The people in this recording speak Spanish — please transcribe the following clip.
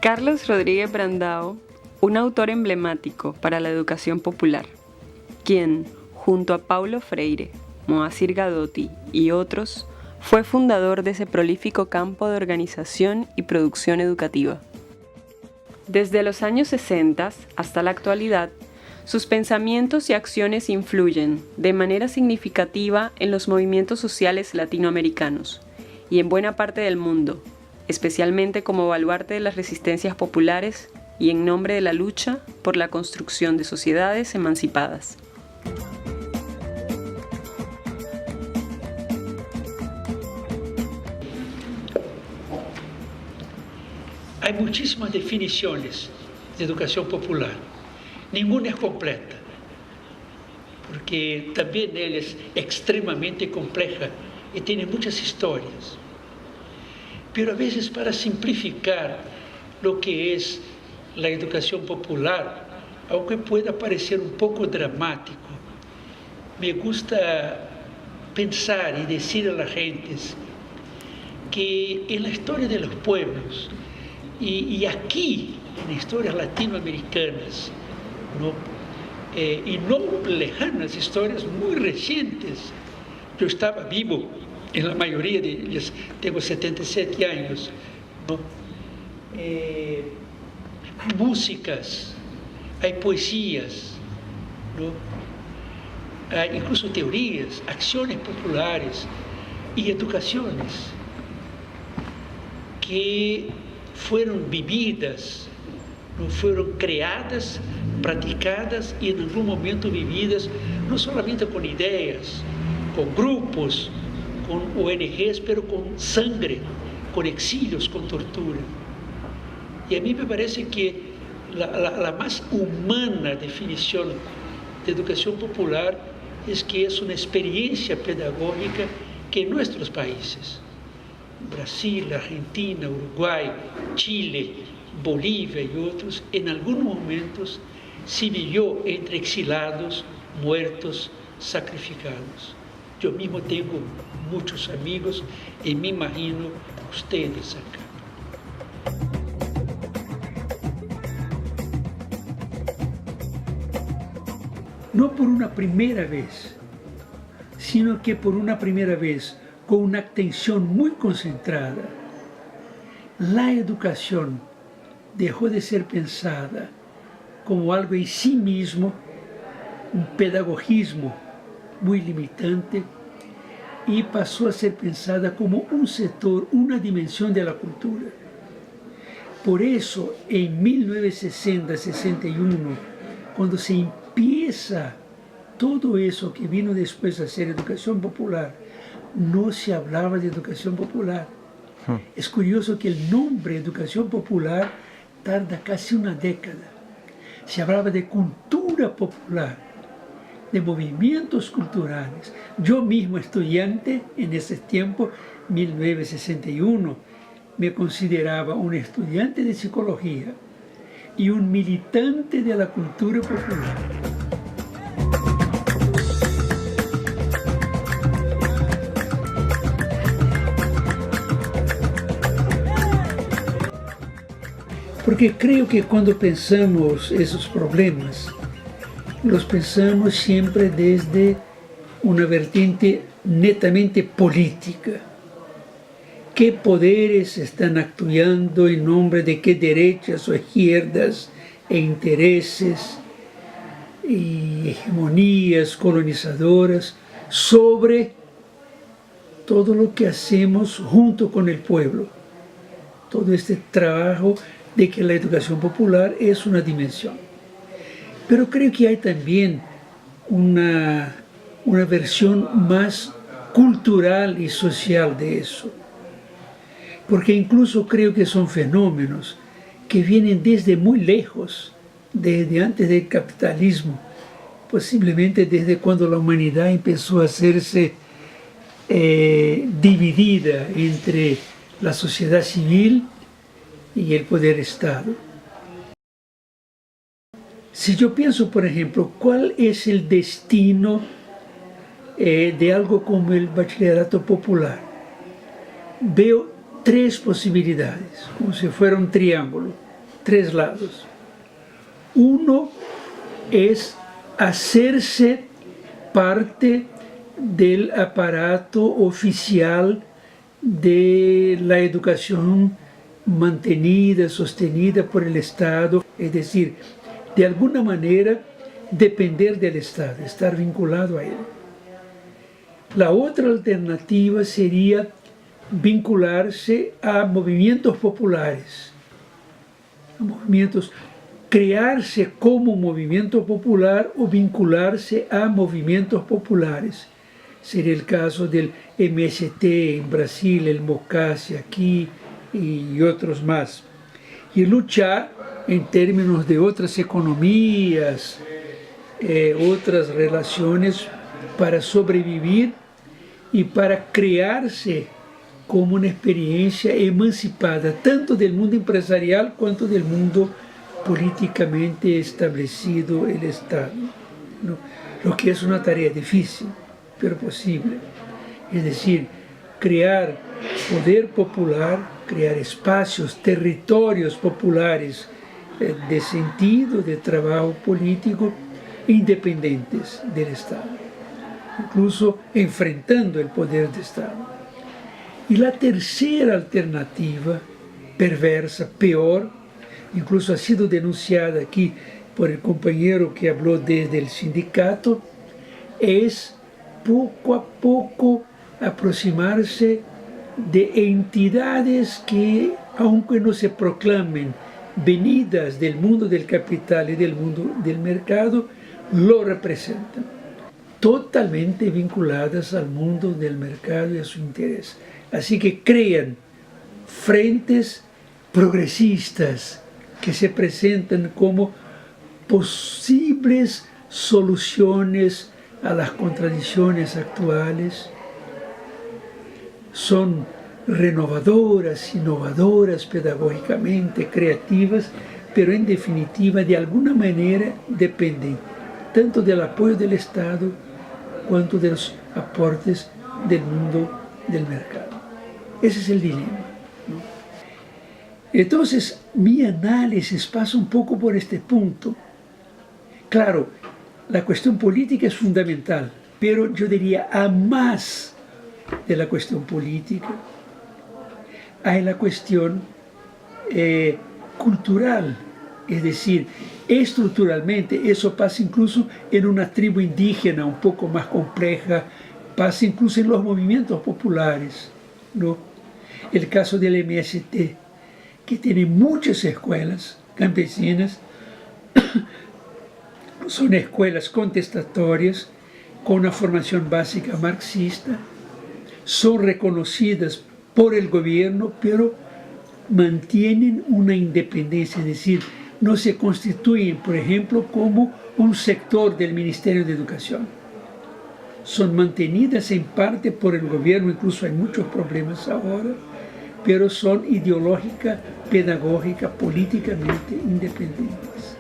Carlos Rodríguez Brandao, un autor emblemático para la educación popular, quien, junto a Paulo Freire, Moacir Gadotti y otros, fue fundador de ese prolífico campo de organización y producción educativa. Desde los años 60 hasta la actualidad, sus pensamientos y acciones influyen de manera significativa en los movimientos sociales latinoamericanos y en buena parte del mundo, especialmente como baluarte de las resistencias populares y en nombre de la lucha por la construcción de sociedades emancipadas. Hay muchísimas definiciones de educación popular. Ninguna es completa, porque también ella es extremadamente compleja y tiene muchas historias. Pero a veces, para simplificar lo que es la educación popular, aunque pueda parecer un poco dramático, me gusta pensar y decir a las gentes que en la historia de los pueblos y aquí en historias latinoamericanas, y no lejanas, historias muy recientes. Yo estaba vivo en la mayoría de ellas, tengo 77 años. Hay músicas, hay poesías, hay incluso teorías, acciones populares y educaciones que fueron vividas, fueron creadas, praticadas y en algún momento vividas, no solamente con ideas, con grupos, con ONGs, pero con sangre, con exilios, con tortura. Y a mí me parece que la más humana definición de educación popular es que es una experiencia pedagógica que en nuestros países, Brasil, Argentina, Uruguay, Chile, Bolivia y otros, en algunos momentos se vivió entre exilados, muertos, sacrificados. Yo mismo tengo muchos amigos y me imagino ustedes acá. No por una primera vez, sino que por una primera vez, con una atención muy concentrada, la educación dejó de ser pensada como algo en sí mismo, un pedagogismo muy limitante, y pasó a ser pensada como un sector, una dimensión de la cultura. Por eso, en 1960-61, cuando se empieza todo eso que vino después a ser educación popular, no se hablaba de educación popular. Es curioso que el nombre educación popular tarda casi una década. Se hablaba de cultura popular, de movimientos culturales. Yo mismo, estudiante en ese tiempo, 1961, me consideraba un estudiante de psicología y un militante de la cultura popular. Porque creo que cuando pensamos esos problemas, los pensamos siempre desde una vertiente netamente política. ¿Qué poderes están actuando en nombre de qué derechas o izquierdas e intereses y hegemonías colonizadoras sobre todo lo que hacemos junto con el pueblo? Todo este trabajo de que la educación popular es una dimensión. Pero creo que hay también una versión más cultural y social de eso. Porque incluso creo que son fenómenos que vienen desde muy lejos, desde antes del capitalismo, posiblemente desde cuando la humanidad empezó a hacerse dividida entre la sociedad civil y el poder Estado. Si yo pienso, por ejemplo, ¿cuál es el destino de algo como el bachillerato popular? Veo tres posibilidades, como si fuera un triángulo. tres lados. Uno es hacerse parte del aparato oficial de la educación mantenida, sostenida por el Estado, es decir, de alguna manera depender del Estado, estar vinculado a él. La otra alternativa sería vincularse a movimientos populares, a movimientos, crearse como movimiento popular o vincularse a movimientos populares. Sería el caso del MST en Brasil, el MOCASE aquí y otros más. Y luchar en términos de otras economías, otras relaciones para sobrevivir y para crearse como una experiencia emancipada, tanto del mundo empresarial cuanto del mundo políticamente establecido, el Estado, ¿no? Lo que es una tarea difícil, pero posible. Es decir, crear poder popular, crear espacios, territorios populares de sentido, de trabajo político, independientes del Estado, incluso enfrentando el poder del Estado. Y la tercera alternativa, perversa, peor, incluso ha sido denunciada aquí por el compañero que habló desde el sindicato, es poco a poco aproximarse de entidades que, aunque no se proclamen venidas del mundo del capital y del mundo del mercado, lo representan, totalmente vinculadas al mundo del mercado y a su interés. Así que crean frentes progresistas que se presentan como posibles soluciones a las contradicciones actuales. Son renovadoras, innovadoras, pedagógicamente creativas, pero en definitiva de alguna manera dependen tanto del apoyo del Estado cuanto de los aportes del mundo del mercado. Ese es el dilema, ¿no? Entonces, mi análisis pasa un poco por este punto. Claro, la cuestión política es fundamental, pero yo diría, a más de la cuestión política, hay la cuestión cultural. Es decir, estructuralmente eso pasa incluso en una tribu indígena un poco más compleja, pasa incluso en los movimientos populares, ¿no? El caso del MST, que tiene muchas escuelas campesinas, son escuelas contestatorias con una formación básica marxista, son reconocidas por el gobierno, pero mantienen una independencia, es decir, no se constituyen, por ejemplo, como un sector del Ministerio de Educación. Son mantenidas en parte por el gobierno, incluso hay muchos problemas ahora, pero son ideológica, pedagógica, políticamente independientes.